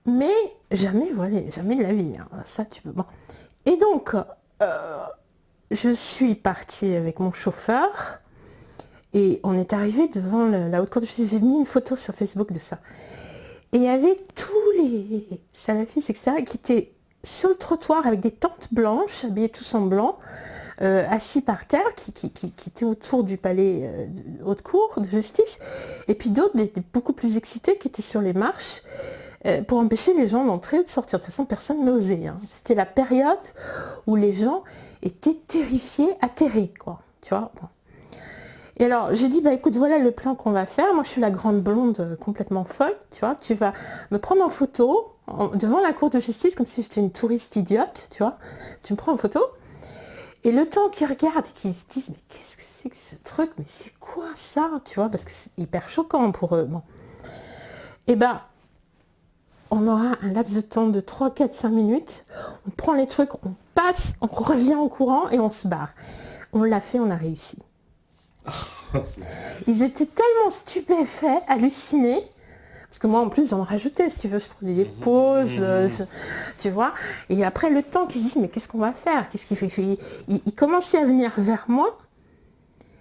Mais jamais, voilà, jamais de la vie, hein. Ça tu peux... Bon. Et donc, je suis partie avec mon chauffeur, et on est arrivé devant la haute cour de justice. J'ai mis une photo sur Facebook de ça. Et il y avait tous les salafistes, etc., qui étaient sur le trottoir avec des tentes blanches, habillés tous en blanc, assis par terre, qui étaient autour du palais de haute cour de justice, et puis d'autres, beaucoup plus excités, qui étaient sur les marches, pour empêcher les gens d'entrer ou de sortir. De toute façon, personne n'osait, hein. C'était la période où les gens étaient terrifiés, atterrés, quoi. Tu vois, bon. Et alors, j'ai dit, bah écoute, voilà le plan qu'on va faire. Moi, je suis la grande blonde complètement folle, tu vois. Tu vas me prendre en photo devant la cour de justice, comme si j'étais une touriste idiote, tu vois. Tu me prends en photo. Et le temps qu'ils regardent et qu'ils se disent, mais qu'est-ce que c'est que ce truc? Mais c'est quoi ça? Tu vois, parce que c'est hyper choquant pour eux. Bon. Et ben, on aura un laps de temps de 3, 4, 5 minutes. On prend les trucs, on passe, on revient en courant et on se barre. On l'a fait, on a réussi. Ils étaient tellement stupéfaits, hallucinés, parce que moi en plus j'en rajoutais, si tu veux, je prenais des pauses, tu vois, et après le temps qu'ils se disent mais qu'est-ce qu'on va faire, qu'est-ce qu'il fait, ils commençaient à venir vers moi,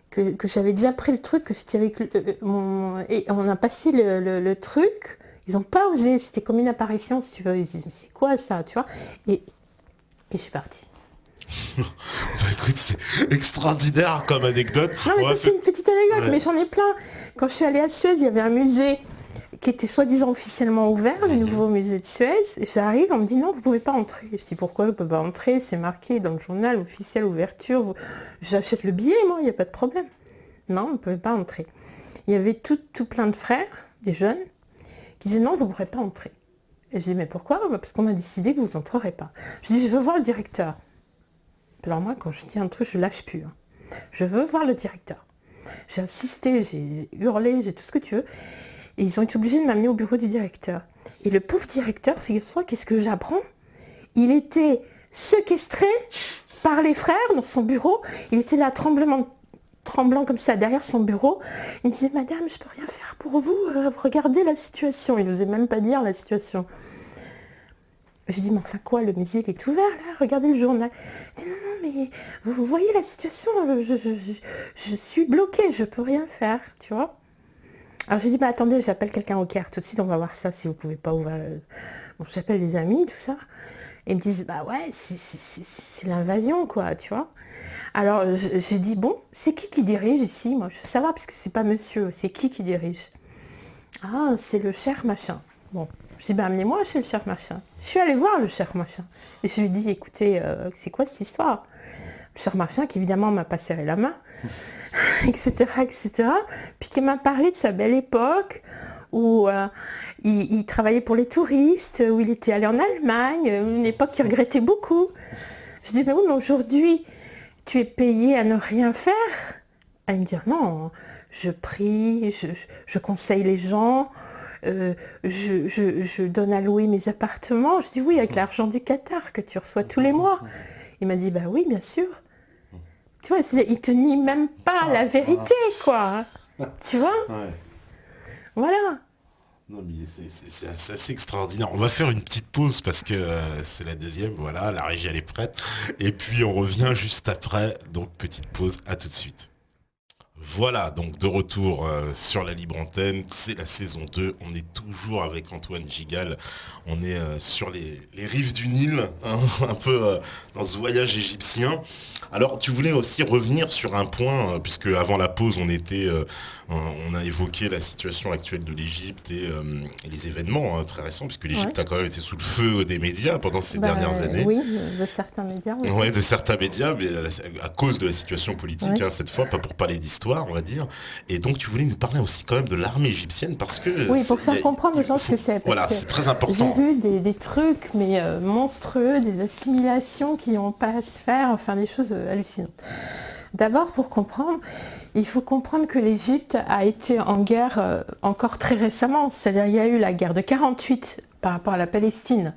que j'avais déjà pris le truc, que j'étais avec et on a passé le truc, ils n'ont pas osé, c'était comme une apparition, si tu veux, ils se disent mais c'est quoi ça, tu vois, et je suis partie. Bah écoute, c'est extraordinaire comme anecdote. Non mais ça c'est une petite anecdote, Ouais. mais j'en ai plein. Quand je suis allée à Suez, il y avait un musée qui était soi-disant officiellement ouvert, le nouveau musée de Suez. J'arrive, on me dit non, vous ne pouvez pas entrer. Je dis pourquoi je ne peux pas entrer? C'est marqué dans le journal officiel ouverture. J'achète le billet, moi, il n'y a pas de problème. Non, vous ne pouvez pas entrer. Il y avait tout plein de frères, des jeunes, qui disaient non, vous ne pourrez pas entrer. Et je dis mais pourquoi? Parce qu'on a décidé que vous n'entrerez pas. Je dis je veux voir le directeur. Alors moi, quand je dis un truc, je lâche plus, hein. Je veux voir le directeur. J'ai insisté, j'ai hurlé, j'ai tout ce que tu veux. Et ils ont été obligés de m'amener au bureau du directeur. Et le pauvre directeur, figure-toi, qu'est-ce que j'apprends? Il était séquestré par les frères dans son bureau. Il était là, tremblant comme ça, derrière son bureau. Il me disait, madame, je peux rien faire pour vous, regardez la situation. Il n'osait même pas dire la situation. J'ai dit, mais enfin quoi, le musée il est ouvert là, regardez le journal. Il dit, non, mais vous voyez la situation, je suis bloquée, je peux rien faire, tu vois. Alors j'ai dit, bah attendez, j'appelle quelqu'un au Caire, tout de suite on va voir ça, si vous pouvez pas ouvrir. Bon, j'appelle des amis, tout ça. Et ils me disent, bah ouais, c'est l'invasion, quoi, tu vois. Alors j'ai dit, bon, c'est qui dirige ici? Moi, je veux savoir, parce que c'est pas monsieur, c'est qui dirige? Ah, c'est le cher machin. Bon. Je dis, bah, amenez-moi chez le cher machin. Je suis allée voir le cher machin. Et je lui dis, écoutez, c'est quoi cette histoire? Le cher machin, qui évidemment m'a pas serré la main, etc., etc. Puis qui m'a parlé de sa belle époque, où il travaillait pour les touristes, où il était allé en Allemagne, une époque qu'il regrettait beaucoup. Je dis, mais oui, mais aujourd'hui, tu es payé à ne rien faire? Elle me dit, non, je prie, je conseille les gens, je donne à louer mes appartements. Je dis oui, avec l'argent du Qatar que tu reçois tous les mois. Il m'a dit bah oui, bien sûr. Tu vois, il te nie même pas la vérité, quoi. Tu vois? Ouais. Voilà. Non mais c'est assez extraordinaire. On va faire une petite pause parce que c'est la deuxième, voilà, la régie elle est prête. Et puis on revient juste après, donc petite pause, à tout de suite. Voilà, donc de retour sur la libre antenne, c'est la saison 2, on est toujours avec Antoine Gigal, on est sur les rives du Nil, hein, un peu dans ce voyage égyptien. Alors tu voulais aussi revenir sur un point, puisque avant la pause on a évoqué la situation actuelle de l'Égypte et les événements très récents, puisque l'Égypte Ouais. a quand même été sous le feu des médias pendant ces dernières années. Oui, de certains médias. Oui. Ouais, de certains médias, mais à cause de la situation politique, Ouais. hein, cette fois, pas pour parler d'histoire, on va dire. Et donc, tu voulais nous parler aussi quand même de l'armée égyptienne, parce que... Oui, pour faire comprendre aux gens ce que c'est. Voilà, c'est très J'ai important. vu des trucs, mais monstrueux, des assimilations qui n'ont pas à se faire, enfin des choses hallucinantes. D'abord, pour comprendre, il faut comprendre que l'Égypte a été en guerre encore très récemment. C'est-à-dire il y a eu la guerre de 48 par rapport à la Palestine.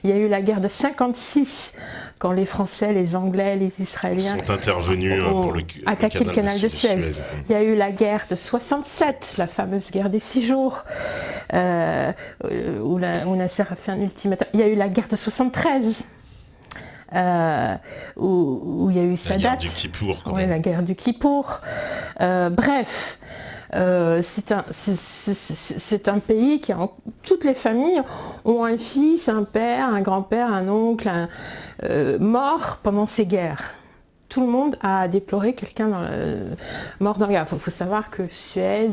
Il y a eu la guerre de 56, quand les Français, les Anglais, les Israéliens sont intervenus pour attaquer le canal de Suez. Il y a eu la guerre de 67, la fameuse guerre des 6 jours, où Nasser a fait un ultimatum. Il y a eu la guerre de 73. Où il y a eu Sadat. La guerre du Kippour. Oui, la guerre du Kippour. Bref, c'est un pays qui, toutes les familles ont un fils, un père, un grand-père, un oncle, mort pendant ces guerres. Tout le monde a déploré quelqu'un mort dans la guerre. Il faut savoir que Suez,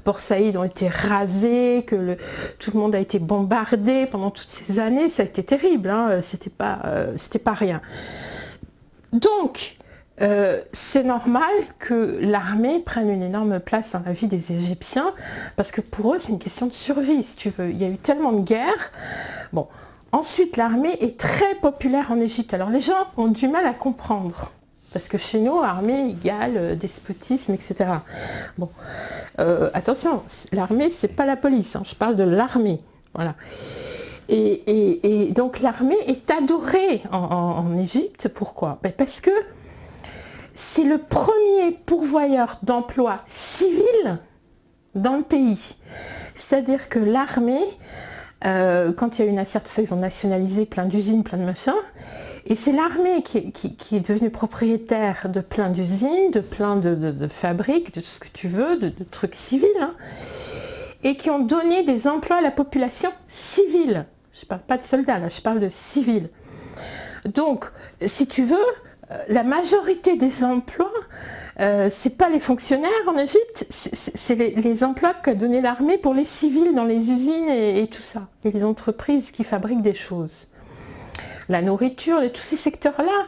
Port Saïd ont été rasés, que tout le monde a été bombardé pendant toutes ces années. Ça a été terrible, hein. C'était pas rien. Donc, c'est normal que l'armée prenne une énorme place dans la vie des Égyptiens, parce que pour eux, c'est une question de survie, si tu veux. Il y a eu tellement de guerres. Bon. Ensuite, l'armée est très populaire en Égypte. Alors, les gens ont du mal à comprendre. Parce que chez nous, armée égale despotisme, etc. Bon, attention, l'armée, c'est pas la police, hein, je parle de l'armée. Voilà. Et donc l'armée est adorée en Égypte. Pourquoi? Parce que c'est le premier pourvoyeur d'emplois civils dans le pays. C'est-à-dire que l'armée, quand il y a eu Nasser, tout ça, ils ont nationalisé plein d'usines, plein de machins. Et c'est l'armée qui est devenue propriétaire de plein d'usines, de plein de fabriques, de tout ce que tu veux, de trucs civils, hein, et qui ont donné des emplois à la population civile. Je ne parle pas de soldats, là, je parle de civils. Donc, si tu veux, la majorité des emplois, c'est pas les fonctionnaires en Égypte, c'est les emplois qu'a donné l'armée pour les civils dans les usines et tout ça, et les entreprises qui fabriquent des choses. La nourriture, et tous ces secteurs-là,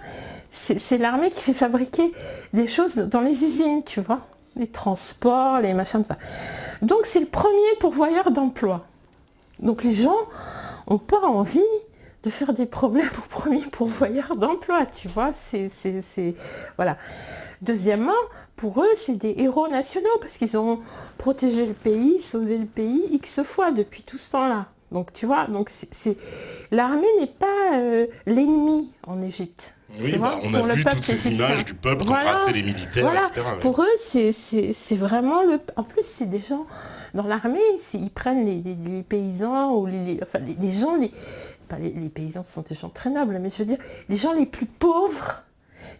c'est l'armée qui fait fabriquer des choses dans les usines, tu vois, les transports, les machins, tout ça. Donc c'est le premier pourvoyeur d'emploi. Donc les gens n'ont pas envie de faire des problèmes au premier pourvoyeur d'emploi, tu vois, voilà. Deuxièmement, pour eux, c'est des héros nationaux, parce qu'ils ont protégé le pays, sauvé le pays X fois depuis tout ce temps-là. Donc tu vois, l'armée n'est pas l'ennemi en Égypte. Oui, on a vu toutes ces images du peuple embrasser les militaires, voilà. etc. Ouais. Pour eux, c'est vraiment En plus, c'est des gens dans l'armée, ils prennent les paysans ou les gens, les paysans sont des gens très nobles, mais je veux dire, les gens les plus pauvres.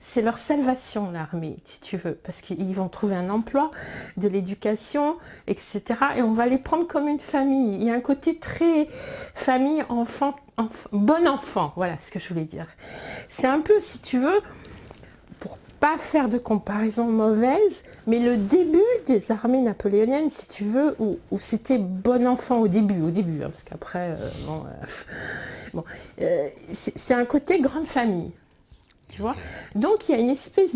C'est leur salvation, l'armée, si tu veux, parce qu'ils vont trouver un emploi, de l'éducation, etc. Et on va les prendre comme une famille. Il y a un côté très famille, bon enfant, voilà ce que je voulais dire. C'est un peu, si tu veux, pour pas faire de comparaison mauvaise, mais le début des armées napoléoniennes, si tu veux, où c'était bon enfant au début, hein, parce qu'après, c'est un côté grande famille. Tu vois, donc il y a une espèce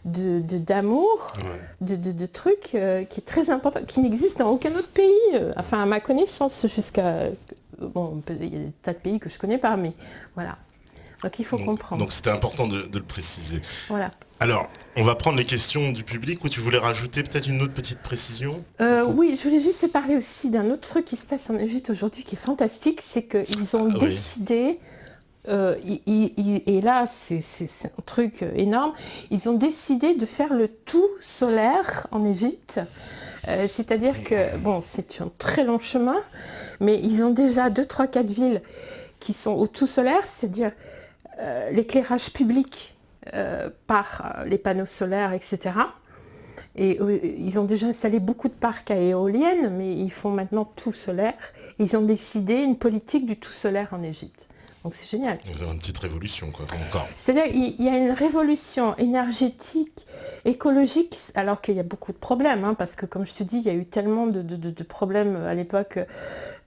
d'amour, de truc qui est très important, qui n'existe dans aucun autre pays, enfin à ma connaissance, jusqu'à... Bon, il y a des tas de pays que je ne connais pas, mais voilà. Donc il faut comprendre. Donc c'était important de le préciser. Voilà. Alors, on va prendre les questions du public, ou tu voulais rajouter peut-être une autre petite précision? Oui, je voulais juste parler aussi d'un autre truc qui se passe en Égypte aujourd'hui qui est fantastique, c'est qu'ils ont décidé... et là, c'est un truc énorme. Ils ont décidé de faire le tout solaire en Égypte. C'est-à-dire que, bon, c'est un très long chemin, mais ils ont déjà 2, 3, 4 villes qui sont au tout solaire, c'est-à-dire l'éclairage public par les panneaux solaires, etc. Et ils ont déjà installé beaucoup de parcs à éoliennes, mais ils font maintenant tout solaire. Ils ont décidé une politique du tout solaire en Égypte. Donc c'est génial. Vous avez une petite révolution, quoi, encore. C'est-à-dire qu'il y a une révolution énergétique, écologique, alors qu'il y a beaucoup de problèmes, hein, parce que comme je te dis, il y a eu tellement de problèmes à l'époque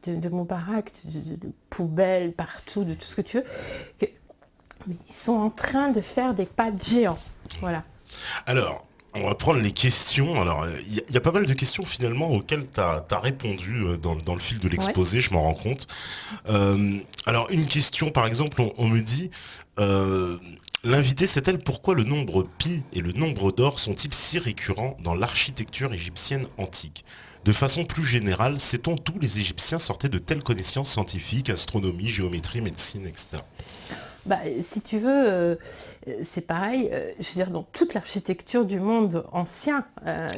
de Moubarak, de poubelles partout, de tout ce que tu veux. Mais ils sont en train de faire des pas de géants. Voilà. Alors, on va prendre les questions. Alors, il y a pas mal de questions finalement auxquelles tu as répondu dans le fil de l'exposé, je m'en rends compte. Alors, une question, par exemple, on me dit, l'invité sait-elle pourquoi le nombre pi et le nombre d'or sont-ils si récurrents dans l'architecture égyptienne antique? De façon plus générale, sait-on d'où les Égyptiens sortaient de telles connaissances scientifiques, astronomie, géométrie, médecine, etc. Bah, si tu veux, c'est pareil, je veux dire, dans toute l'architecture du monde ancien.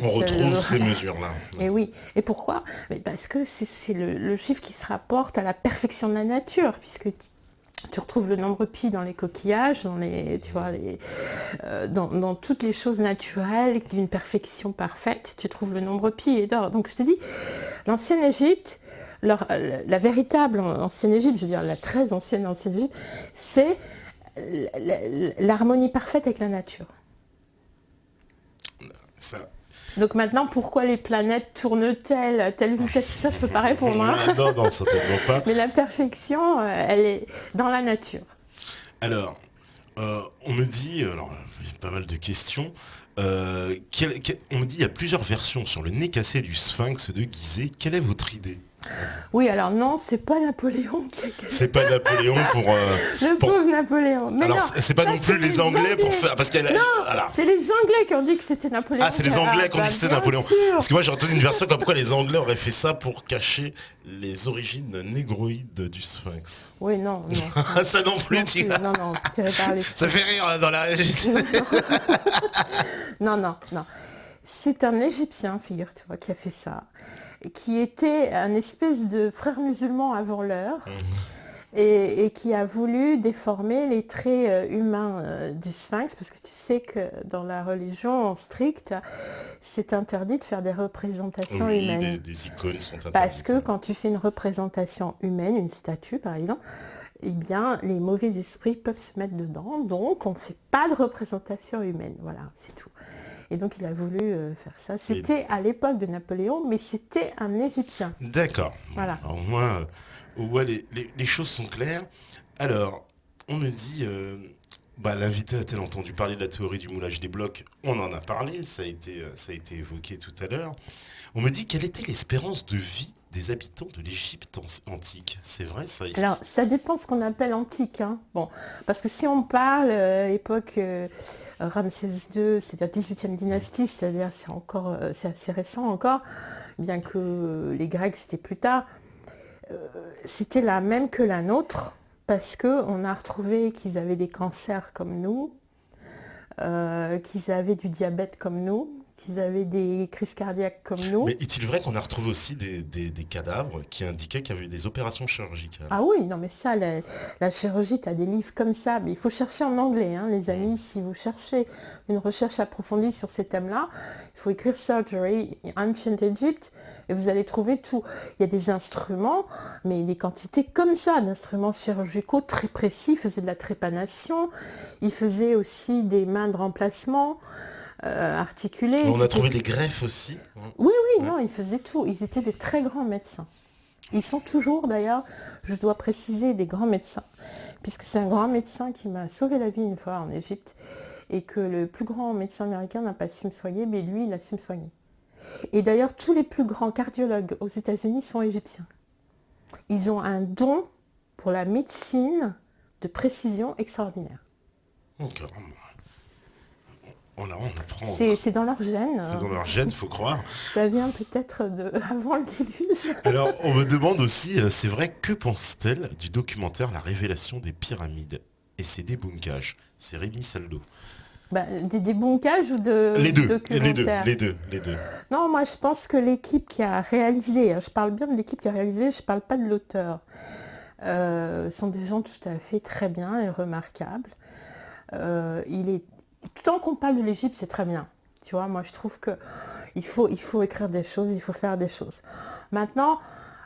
On retrouve ces mesures-là. Et oui. Et pourquoi? Mais parce que c'est le chiffre qui se rapporte à la perfection de la nature, puisque tu retrouves le nombre pi dans les coquillages, tu vois, dans toutes les choses naturelles, d'une perfection parfaite, tu trouves le nombre pi et d'or. Donc je te dis, l'ancienne Égypte, la véritable ancienne Égypte, je veux dire la très ancienne Égypte, c'est l'harmonie parfaite avec la nature. Ça. Donc maintenant, pourquoi les planètes tournent-elles à telle vitesse? Ça, je ne peux pas répondre. Hein. Non, certainement pas. Mais la perfection, elle est dans la nature. Alors, on me dit, alors il y a pas mal de questions. On me dit il y a plusieurs versions sur le nez cassé du sphinx de Gizeh. Quelle est votre idée? Oui, alors non, c'est pas Napoléon qui a cassé. C'est pas Napoléon pour... Le pauvre Napoléon. Mais alors, non, c'est pas non plus les Anglais pour faire... Parce qu'elle... Non, voilà. c'est les Anglais qui ont dit que c'était Napoléon. Ah, c'est les Anglais qui ont dit que c'était Napoléon. Sûr. Parce que moi, j'ai entendu une version comme quoi les Anglais auraient fait ça pour cacher les origines négroïdes du sphinx. Oui, non. Ça non plus, tu vois. Non, c'est tiré par les Ça fait rire dans la... Non. C'est un Égyptien, figure-toi, qui a fait ça, qui était un espèce de frère musulman avant l'heure, et qui a voulu déformer les traits humains du sphinx, parce que tu sais que dans la religion stricte, c'est interdit de faire des représentations humaines. Des icônes sont interdites. Parce que quand tu fais une représentation humaine, une statue par exemple, eh bien, les mauvais esprits peuvent se mettre dedans, donc on ne fait pas de représentation humaine, voilà, c'est tout. Et donc il a voulu faire ça. C'était à l'époque de Napoléon, mais c'était un Égyptien. D'accord. Voilà. Alors, au moins les choses sont claires. Alors, on me dit, l'invité a-t-elle entendu parler de la théorie du moulage des blocs? On en a parlé, ça a été évoqué tout à l'heure. On me dit quelle était l'espérance de vie des habitants de l'Égypte antique. C'est vrai ça? Alors, ça dépend ce qu'on appelle antique. Hein. Bon, parce que si on parle époque Ramsès II, c'est-à-dire 18e dynastie, c'est-à-dire c'est assez récent encore, bien que les Grecs c'était plus tard, c'était la même que la nôtre, parce qu'on a retrouvé qu'ils avaient des cancers comme nous, qu'ils avaient du diabète comme nous, qu'ils avaient des crises cardiaques comme nous. Mais est-il vrai qu'on a retrouvé aussi des cadavres qui indiquaient qu'il y avait eu des opérations chirurgicales? Ah oui, non mais ça, la chirurgie, tu as des livres comme ça, mais il faut chercher en anglais, hein, les amis, si vous cherchez une recherche approfondie sur ces thèmes-là, il faut écrire Surgery Ancient Egypt, et vous allez trouver tout. Il y a des instruments, mais des quantités comme ça, d'instruments chirurgicaux très précis, ils faisaient de la trépanation, ils faisaient aussi des mains de remplacement, articulés. On a trouvé des greffes aussi. Oui, non, ils faisaient tout. Ils étaient des très grands médecins. Ils sont toujours, d'ailleurs, je dois préciser, des grands médecins. Puisque c'est un grand médecin qui m'a sauvé la vie une fois en Égypte. Et que le plus grand médecin américain n'a pas su me soigner, mais lui, il a su me soigner. Et d'ailleurs, tous les plus grands cardiologues aux États-Unis sont égyptiens. Ils ont un don pour la médecine de précision extraordinaire. Okay. On apprend. C'est dans leur gène. C'est dans leur gène, faut croire. Ça vient peut-être avant le déluge. Alors, on me demande aussi, c'est vrai, que pense-t-elle du documentaire La Révélation des Pyramides et ses débunkages? C'est Rémi Saldo. Des débunkages ou de les deux, documentaires? les deux. Non, moi je pense que l'équipe qui a réalisé, je parle bien de l'équipe qui a réalisé, je ne parle pas de l'auteur, sont des gens tout à fait très bien et remarquables. Tant qu'on parle de l'Égypte, c'est très bien. Tu vois, moi je trouve qu'il faut écrire des choses, il faut faire des choses. Maintenant,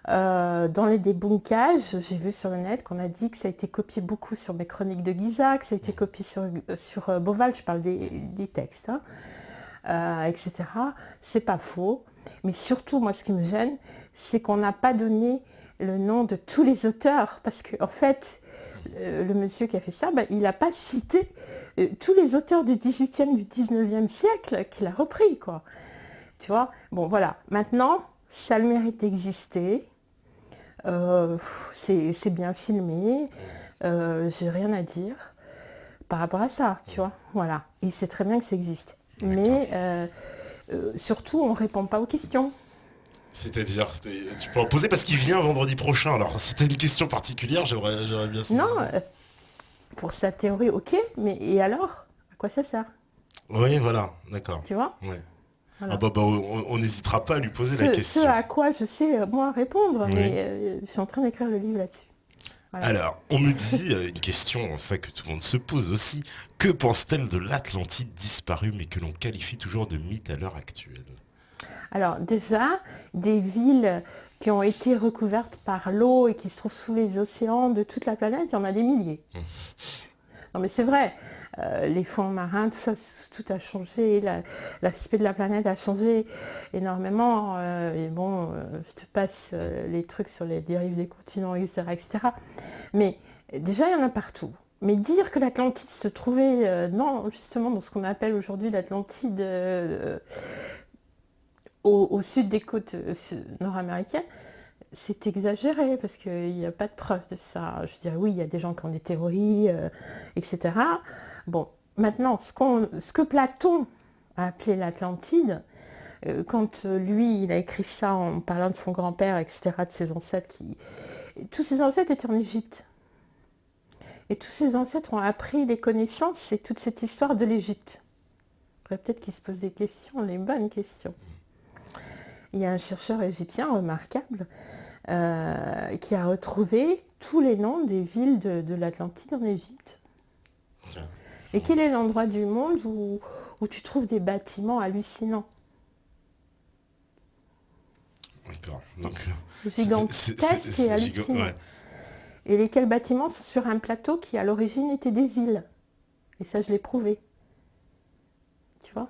dans les débunkages, j'ai vu sur le net qu'on a dit que ça a été copié beaucoup sur mes chroniques de Giza, que ça a été copié sur Beauval, je parle des textes, etc. C'est pas faux. Mais surtout, moi ce qui me gêne, c'est qu'on n'a pas donné le nom de tous les auteurs. Parce qu'en fait, le monsieur qui a fait ça, il n'a pas cité tous les auteurs du 18e, du 19e siècle qu'il a repris, quoi. Tu vois? Bon, voilà. Maintenant, ça a le mérite d'exister. C'est bien filmé. J'ai rien à dire par rapport à ça, tu vois? Voilà. Et c'est très bien que ça existe. Mais surtout, on ne répond pas aux questions. C'est-à-dire, tu peux en poser parce qu'il vient vendredi prochain. Alors, si t'as une question particulière, j'aimerais bien Non, savoir. pour sa théorie, ok, mais et alors? À quoi ça sert? Oui, voilà, d'accord. Tu vois? Ouais. Ah Voilà. bah, on n'hésitera pas à lui poser la Ce question. à quoi je sais, moi, répondre, mais Oui. je suis en train d'écrire le livre là-dessus. Voilà. Alors, on me dit, une question, ça que tout le monde se pose aussi, que pense-t-elle de l'Atlantide disparue mais que l'on qualifie toujours de mythe à l'heure actuelle? Alors déjà, des villes qui ont été recouvertes par l'eau et qui se trouvent sous les océans de toute la planète, il y en a des milliers. Non mais c'est vrai, les fonds marins, tout ça, tout a changé, l'aspect de la planète a changé énormément. Et bon, je te passe les trucs sur les dérives des continents, etc., etc. Mais déjà, il y en a partout. Mais dire que l'Atlantide se trouvait justement dans ce qu'on appelle aujourd'hui l'Atlantide au sud des côtes nord-américaines, c'est exagéré parce qu'il n'y a pas de preuve de ça. Je veux dire, oui, il y a des gens qui ont des théories, etc. Bon, maintenant, ce que Platon a appelé l'Atlantide, quand lui, il a écrit ça en parlant de son grand-père, etc., de ses ancêtres, tous ses ancêtres étaient en Égypte. Et tous ses ancêtres ont appris les connaissances et toute cette histoire de l'Égypte. Il faudrait peut-être qu'ils se posent des questions, les bonnes questions. Il y a un chercheur égyptien remarquable qui a retrouvé tous les noms des villes de l'Atlantide en Égypte. Et quel est l'endroit du monde où tu trouves des bâtiments hallucinants? D'accord. Donc, Gigantesques et hallucinants. ouais. Et lesquels bâtiments sont sur un plateau qui à l'origine était des îles. Et ça, je l'ai prouvé. Tu vois?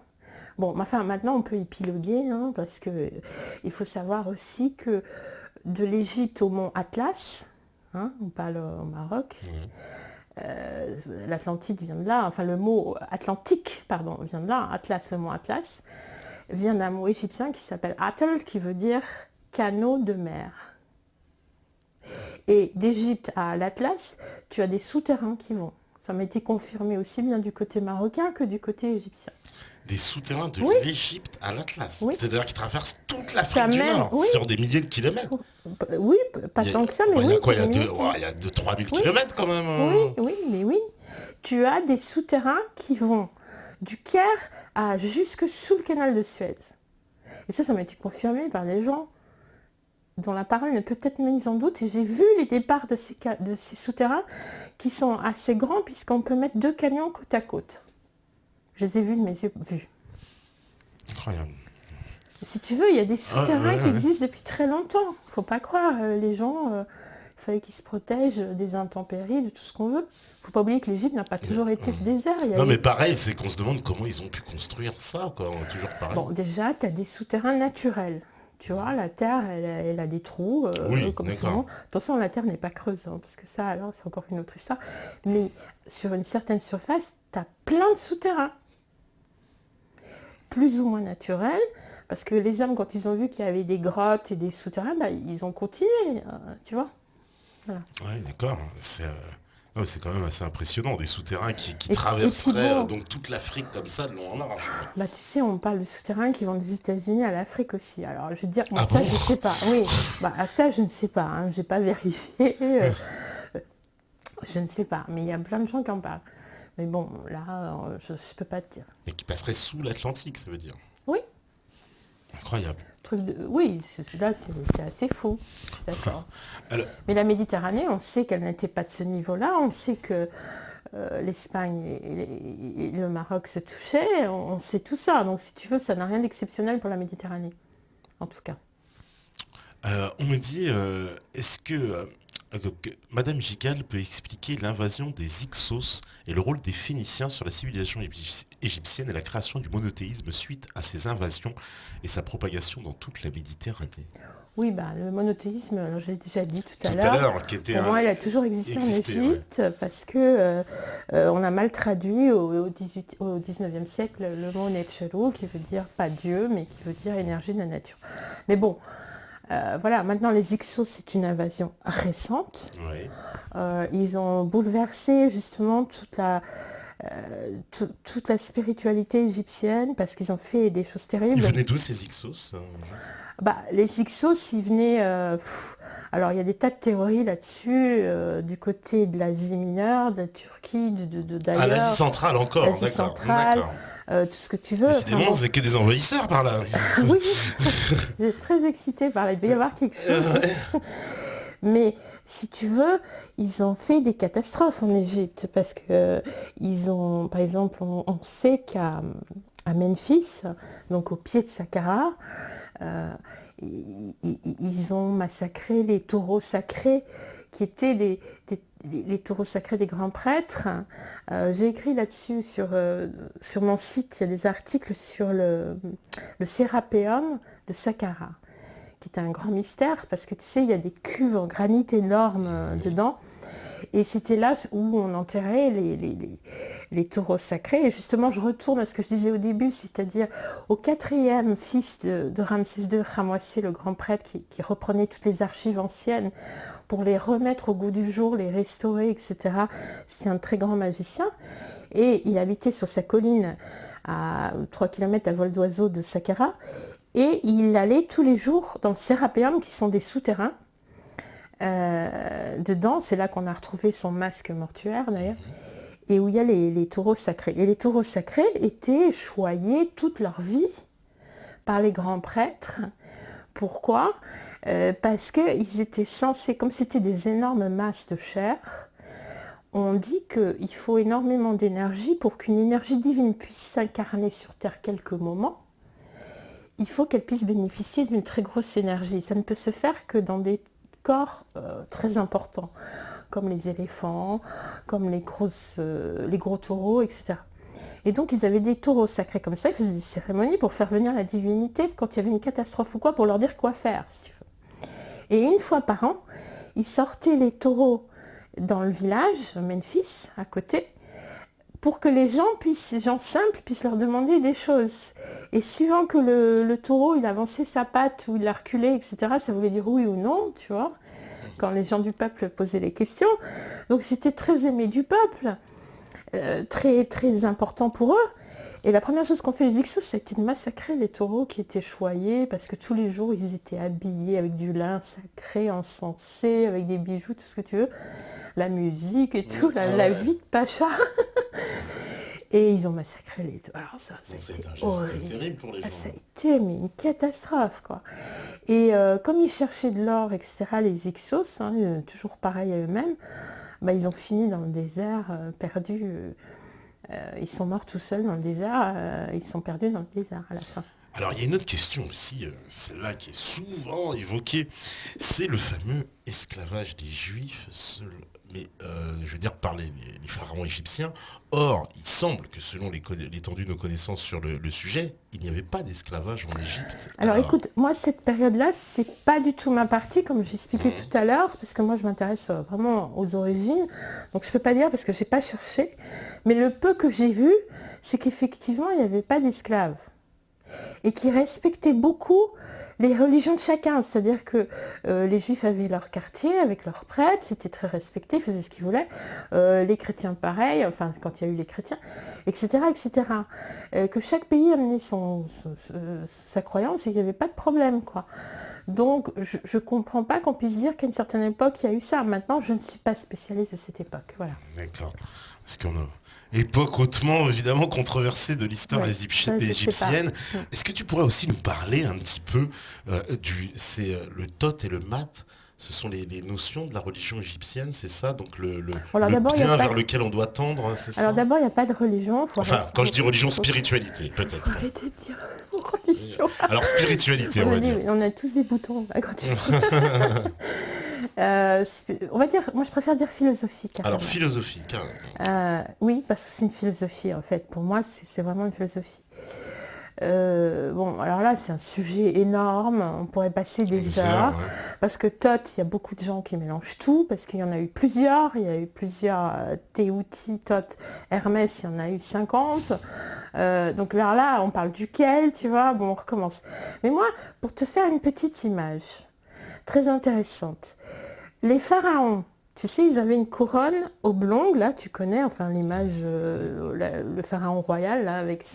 Bon, enfin, maintenant, on peut épiloguer, hein, parce que il faut savoir aussi que de l'Égypte au mont Atlas, hein, on parle au Maroc, l'Atlantide vient de là, enfin le mot Atlantique, pardon, vient de là, Atlas, le mot Atlas, vient d'un mot égyptien qui s'appelle Atl, qui veut dire canot de mer. Et d'Égypte à l'Atlas, tu as des souterrains qui vont. Ça m'a été confirmé aussi bien du côté marocain que du côté égyptien. Des souterrains de Oui. l'Égypte à l'Atlas. Oui. C'est-à-dire qu'ils traversent toute l'Afrique du même, Nord, oui. sur des milliers de kilomètres. Oui, pas tant que ça, mais Il y oui. a quoi? Il y a c'est 2-3 000 Oui. kilomètres quand même. Oui, oui, mais oui. Tu as des souterrains qui vont du Caire jusque sous le canal de Suez. Et ça m'a été confirmé par les gens dont la parole n'est peut-être mise en doute. Et j'ai vu les départs de ces souterrains qui sont assez grands puisqu'on peut mettre 2 camions côte à côte. Je les ai vus de mes yeux vus. Incroyable. Si tu veux, il y a des souterrains qui existent depuis très longtemps. Faut pas croire, les gens, il fallait qu'ils se protègent des intempéries, de tout ce qu'on veut. Faut pas oublier que l'Égypte n'a pas toujours été ce désert. Non mais pareil, c'est qu'on se demande comment ils ont pu construire ça, quoi. On a toujours pareil. Bon, déjà, tu as des souterrains naturels. Tu vois, la Terre, elle a des trous, Oui, comme tout le d'accord. monde. Attention, la Terre n'est pas creuse, hein, parce que ça, alors, c'est encore une autre histoire. Mais sur une certaine surface, tu as plein de souterrains. Plus ou moins naturels, parce que les hommes, quand ils ont vu qu'il y avait des grottes et des souterrains, bah, ils ont continué, tu vois. Voilà. Ouais, d'accord. C'est quand même assez impressionnant, des souterrains qui Et puis traverseraient bon, donc toute l'Afrique comme ça de long en large. bah, tu sais, on parle de souterrains qui vont des États-Unis à l'Afrique aussi. Alors, je veux dire, moi, Ah ça, bon? je sais pas. Oui, bah, ça, je ne sais pas. Hein, j'ai pas vérifié. Je ne sais pas. Mais il y a plein de gens qui en parlent. Mais bon, là, je ne peux pas te dire. Mais qui passerait sous l'Atlantique, ça veut dire. Oui, Incroyable. oui, là, c'est assez fou. D'accord. Alors, Mais la Méditerranée, on sait qu'elle n'était pas de ce niveau-là. On sait que l'Espagne et le Maroc se touchaient. On sait tout ça. Donc, si tu veux, ça n'a rien d'exceptionnel pour la Méditerranée. En tout cas. on me dit, est-ce que Madame Gigal peut expliquer l'invasion des Hyksos et le rôle des Phéniciens sur la civilisation égyptienne et la création du monothéisme suite à ces invasions et sa propagation dans toute la Méditerranée? Oui, bah, le monothéisme, alors j'ai déjà dit tout à Tout à l'heure, l'heure, qui était pour moi, il a toujours existé en existé, Égypte parce que on a mal traduit au 19e siècle le mot Netcheru, qui veut dire pas Dieu, mais qui veut dire énergie de la nature. Mais bon, voilà, maintenant les Hyksos, c'est une invasion récente. Ouais. Ils ont bouleversé justement toute la spiritualité égyptienne parce qu'ils ont fait des choses Ils terribles. venaient d'où ces Hyksos? Les Ixos, ils venaient... alors, il y a des tas de théories là-dessus, du côté de l'Asie mineure, de la Turquie, Ah, l'Asie d'ailleurs, centrale encore, l'Asie d'accord, centrale, d'accord. tout ce que tu veux. Enfin, Décidément, bon. c'est que des envahisseurs par là. Oui, j'étais très excitée par là, il devait y avoir quelque chose. Mais si tu veux, ils ont fait des catastrophes en Égypte parce que ils ont, par exemple, on sait à Memphis, donc au pied de Saqqara, euh, ils ont massacré les taureaux sacrés qui étaient les taureaux sacrés des grands prêtres. J'ai écrit là-dessus sur mon site, il y a des articles sur le Sérapéum de Saqqara, qui est un grand mystère, parce que tu sais, il y a des cuves en granit énormes dedans. Et c'était là où on enterrait les taureaux sacrés. Et justement, je retourne à ce que je disais au début, c'est-à-dire au quatrième fils de Ramsès II, Ramsès, le grand prêtre, qui reprenait toutes les archives anciennes pour les remettre au goût du jour, les restaurer, etc. C'est un très grand magicien. Et il habitait sur sa colline à 3 km à vol d'oiseau de Saqqara. Et il allait tous les jours dans le Sérapéum, qui sont des souterrains. Dedans, c'est là qu'on a retrouvé son masque mortuaire d'ailleurs, et où il y a les taureaux sacrés. Et les taureaux sacrés étaient choyés toute leur vie par les grands prêtres. Pourquoi ? Parce qu'ils étaient censés, comme c'était des énormes masses de chair, on dit qu'il faut énormément d'énergie pour qu'une énergie divine puisse s'incarner sur Terre quelques moments. Il faut qu'elle puisse bénéficier d'une très grosse énergie. Ça ne peut se faire que dans des corps très importants, comme les éléphants, comme les gros taureaux, etc. Et donc ils avaient des taureaux sacrés comme ça, ils faisaient des cérémonies pour faire venir la divinité quand il y avait une catastrophe ou quoi, pour leur dire quoi faire, si tu veux. Et une fois par an, ils sortaient les taureaux dans le village, Memphis, à côté, pour que les gens simples puissent leur demander des choses. Et suivant que le taureau, il avançait sa patte ou il la reculait, etc., ça voulait dire oui ou non, tu vois, quand les gens du peuple posaient les questions. Donc c'était très aimé du peuple, très, très important pour eux. Et la première chose qu'ont fait les Hyksos, c'était de massacrer les taureaux qui étaient choyés, parce que tous les jours, ils étaient habillés avec du lin sacré, encensé, avec des bijoux, tout ce que tu veux, la musique et tout, la vie de Pacha. Et ils ont massacré les deux. Alors ça a été horrible. Terrible pour les gens. Ça a été une catastrophe, quoi. Et comme ils cherchaient de l'or, etc., les Hyksos, toujours pareil à eux-mêmes, ils ont fini dans le désert, perdus. Ils sont morts tout seuls dans le désert. Ils sont perdus dans le désert à la fin. Alors il y a une autre question aussi, celle-là qui est souvent évoquée, c'est le fameux esclavage des Juifs seuls. Mais je veux dire par les pharaons égyptiens. Or, il semble que selon l'étendue de nos connaissances sur le sujet, il n'y avait pas d'esclavage en Égypte. Alors écoute, moi cette période-là, c'est pas du tout ma partie, comme j'expliquais tout à l'heure, parce que moi je m'intéresse vraiment aux origines. Donc je peux pas dire parce que j'ai pas cherché. Mais le peu que j'ai vu, c'est qu'effectivement, il n'y avait pas d'esclaves. Et qui respectaient beaucoup les religions de chacun. C'est-à-dire que les juifs avaient leur quartier avec leurs prêtres, c'était très respecté, ils faisaient ce qu'ils voulaient. Les chrétiens pareil, enfin quand il y a eu les chrétiens, etc. etc. Que chaque pays amenait sa croyance et qu'il n'y avait pas de problème, quoi. Donc je ne comprends pas qu'on puisse dire qu'à une certaine époque il y a eu ça. Maintenant je ne suis pas spécialiste de cette époque. Voilà. D'accord. Parce qu'on a époque hautement évidemment controversée de l'histoire égyptienne. Est-ce que tu pourrais aussi nous parler un petit peu le Thoth et le Math? Ce sont les notions de la religion égyptienne, c'est ça? Donc le bien vers lequel on doit tendre, c'est ça? Alors d'abord, il n'y a pas de religion. Quand je dis religion, spiritualité, peut-être. Arrêtez de dire religion. Alors spiritualité, on va dire. On a tous des boutons là, quand tu on va dire, moi je préfère dire philosophie. Carrément. Alors philosophie, oui, parce que c'est une philosophie en fait. Pour moi, c'est vraiment une philosophie. Alors là, c'est un sujet énorme. On pourrait passer des heures. Ouais. Parce que Thoth, il y a beaucoup de gens qui mélangent tout, parce qu'il y en a eu plusieurs. Il y a eu plusieurs Téouti, Thoth, Hermès, il y en a eu 50. Donc là, on parle duquel, tu vois. Bon, on recommence. Mais moi, pour te faire une petite image très intéressante, les pharaons, tu sais, ils avaient une couronne oblongue, là, tu connais, enfin l'image, le pharaon royal, là, avec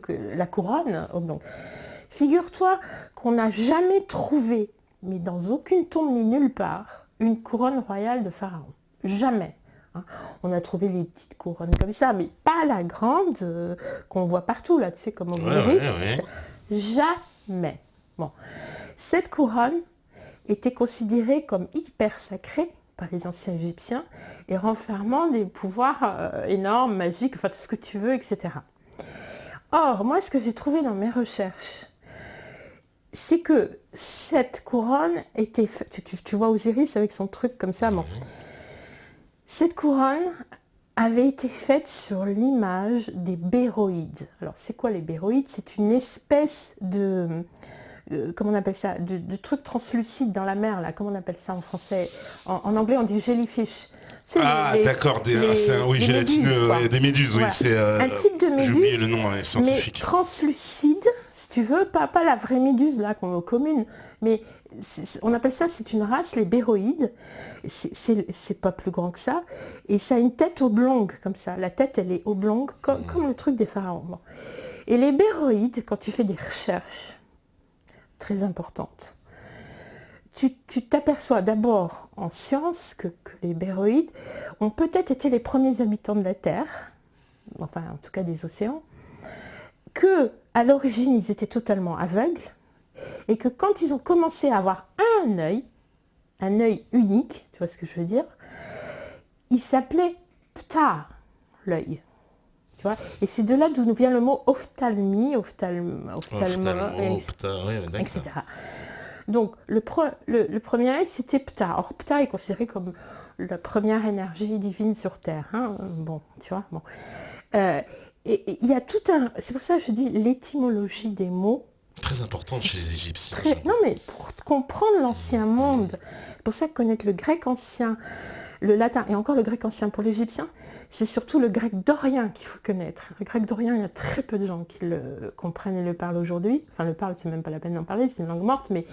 la couronne oblongue. Figure-toi qu'on n'a jamais trouvé, mais dans aucune tombe ni nulle part, une couronne royale de pharaon. Jamais. Hein. On a trouvé les petites couronnes comme ça, mais pas la grande qu'on voit partout, là, tu sais, comme Osiris. Jamais. Bon. Cette couronne était considérée comme hyper sacrée par les anciens Égyptiens et renfermant des pouvoirs énormes, magiques, enfin tout ce que tu veux, etc. Or, moi, ce que j'ai trouvé dans mes recherches, c'est que cette couronne était faite, tu vois Osiris avec son truc comme ça, bon. Cette couronne avait été faite sur l'image des béroïdes. Alors, c'est quoi les béroïdes? C'est une espèce de... comment on appelle ça, de truc translucide dans la mer, là, comment on appelle ça en français? En anglais, on dit jellyfish. D'accord, oui, gélatineux, des méduses, voilà. Oui, c'est... un type de méduse, j'ai oublié le nom scientifique. Mais translucide, si tu veux, pas la vraie méduse, là, qu'on a commune, mais on appelle ça, c'est une race, les béroïdes, c'est pas plus grand que ça, et ça a une tête oblongue, comme ça, la tête, elle est oblongue, comme le truc des pharaons. Bon. Et les béroïdes, quand tu fais des recherches très importantes, tu t'aperçois d'abord en science que les béroïdes ont peut-être été les premiers habitants de la Terre, enfin en tout cas des océans, que à l'origine ils étaient totalement aveugles et que quand ils ont commencé à avoir un œil unique, tu vois ce que je veux dire, il s'appelait Ptah, l'œil. Tu vois, et c'est de là d'où nous vient le mot ophtalmie, etc. Donc, le premier œil, c'était Ptah. Or, Ptah est considéré comme la première énergie divine sur Terre. Hein. Bon, tu vois, bon. Et il y a tout un... C'est pour ça que je dis l'étymologie des mots. Très importante chez les Égyptiens. Non, mais pour comprendre l'ancien monde, c'est pour ça que connaître le grec ancien, le latin et encore le grec ancien pour l'Égyptien, c'est surtout le grec dorien qu'il faut connaître. Le grec dorien, il y a très peu de gens qui le comprennent et le parlent aujourd'hui. Enfin, le parlent, c'est même pas la peine d'en parler, c'est une langue morte, mais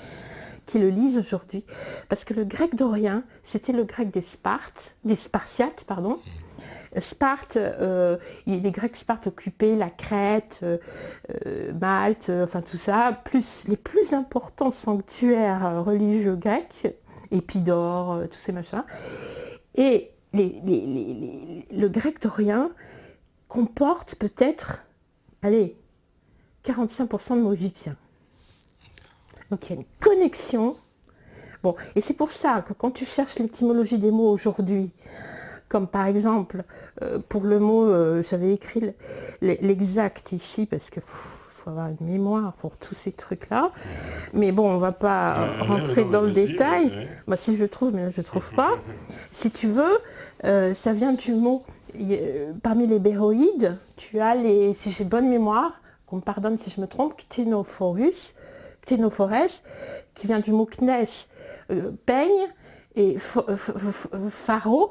qui le lisent aujourd'hui. Parce que le grec dorien, c'était le grec des Spartiates, pardon. Sparte, les Grecs Sparte occupaient la Crète, Malte, enfin tout ça, plus les plus importants sanctuaires religieux grecs, Épidore, tous ces machins. Et le grec dorien comporte peut-être, allez, 45% de mots égyptiens. Donc il y a une connexion. Bon, et c'est pour ça que quand tu cherches l'étymologie des mots aujourd'hui, comme par exemple, pour le mot, j'avais écrit l'exact ici, parce que faut avoir une mémoire pour tous ces trucs-là. Mais bon, on va pas rentrer dans le détail. Bah, si je trouve, mais là, je ne trouve pas. Si tu veux, ça vient du mot, parmi les béroïdes, tu as les, si j'ai bonne mémoire, qu'on me pardonne si je me trompe, Cténophores, qui vient du mot knes, peigne, et pharaon.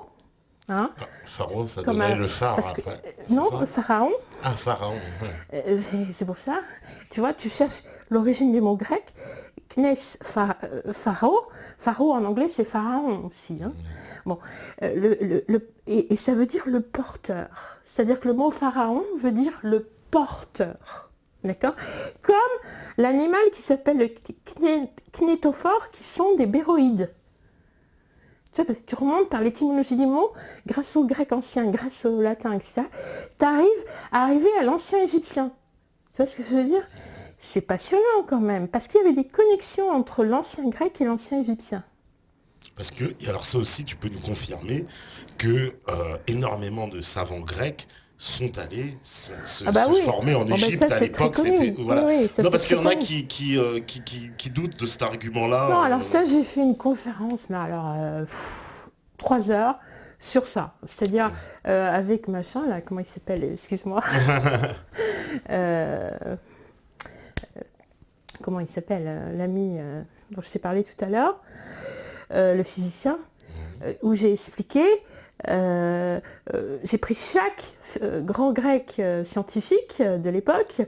Hein, pharaon, ça donnerait le phare. Non, le pharaon. Ah, pharaon. C'est pour ça. Tu vois, tu cherches l'origine du mot grec. Knes, pharaon. Pharaon en anglais, c'est pharaon aussi. Hein. Bon, et ça veut dire le porteur. C'est-à-dire que le mot pharaon veut dire le porteur. D'accord? Comme l'animal qui s'appelle le knétophore, qui sont des béroïdes. Tu sais, parce que tu remontes par l'étymologie des mots, grâce au grec ancien, grâce au latin, etc. Tu arrives à arriver à l'ancien égyptien. Tu vois ce que je veux dire? C'est passionnant quand même, parce qu'il y avait des connexions entre l'ancien grec et l'ancien égyptien. Parce que, et alors ça aussi, tu peux nous confirmer que énormément de savants grecs sont allés se former en Égypte à l'époque. Voilà. Oui, non, parce qu'il y en a qui doutent de cet argument-là. Non, alors ça, j'ai fait une conférence, mais alors 3 heures sur ça. C'est-à-dire avec machin, là, comment il s'appelle, excuse-moi. Comment il s'appelle, l'ami dont je t'ai parlé tout à l'heure, le physicien, où j'ai expliqué. J'ai pris chaque grand grec scientifique de l'époque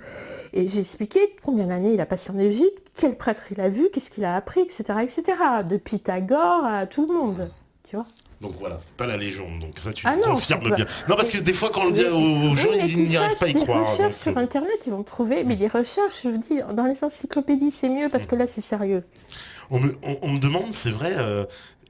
et j'ai expliqué combien d'années il a passé en Égypte, quel prêtre il a vu, qu'est-ce qu'il a appris, etc., etc. De Pythagore à tout le monde, tu vois. Donc voilà, c'est pas la légende. Donc ça, tu Ah non, confirmes c'est pas- bien. Non, parce que des fois, quand on le dit aux gens, Oui, mais ils qu'ils n'y arrivent fassent pas à y des croire. recherches Donc, sur Internet, ils vont trouver. Mais les recherches, je vous dis, dans les encyclopédies, c'est mieux parce que là, c'est sérieux. on me demande, c'est vrai,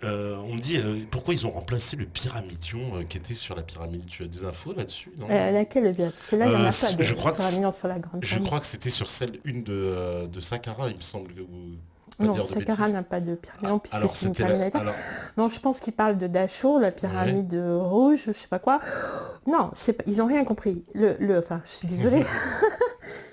on me dit pourquoi ils ont remplacé le pyramidion qui était sur la pyramide. Tu as des infos là-dessus, non? Laquelle est bien? Parce que là, il n'y en a pas de Je crois que pyramide sur la grande je pyramide. crois que c'était sur celle une de Saqqara, il me semble. Ou pas Non, dire de Saqqara bêtises. n'a pas de pyramide, non, puisque Alors c'est une c'était la... pyramide. alors Non, je pense qu'ils parlent de Dachau, la pyramide rouge, je sais pas quoi. Non, c'est pas... ils n'ont rien compris. Enfin, je suis désolée.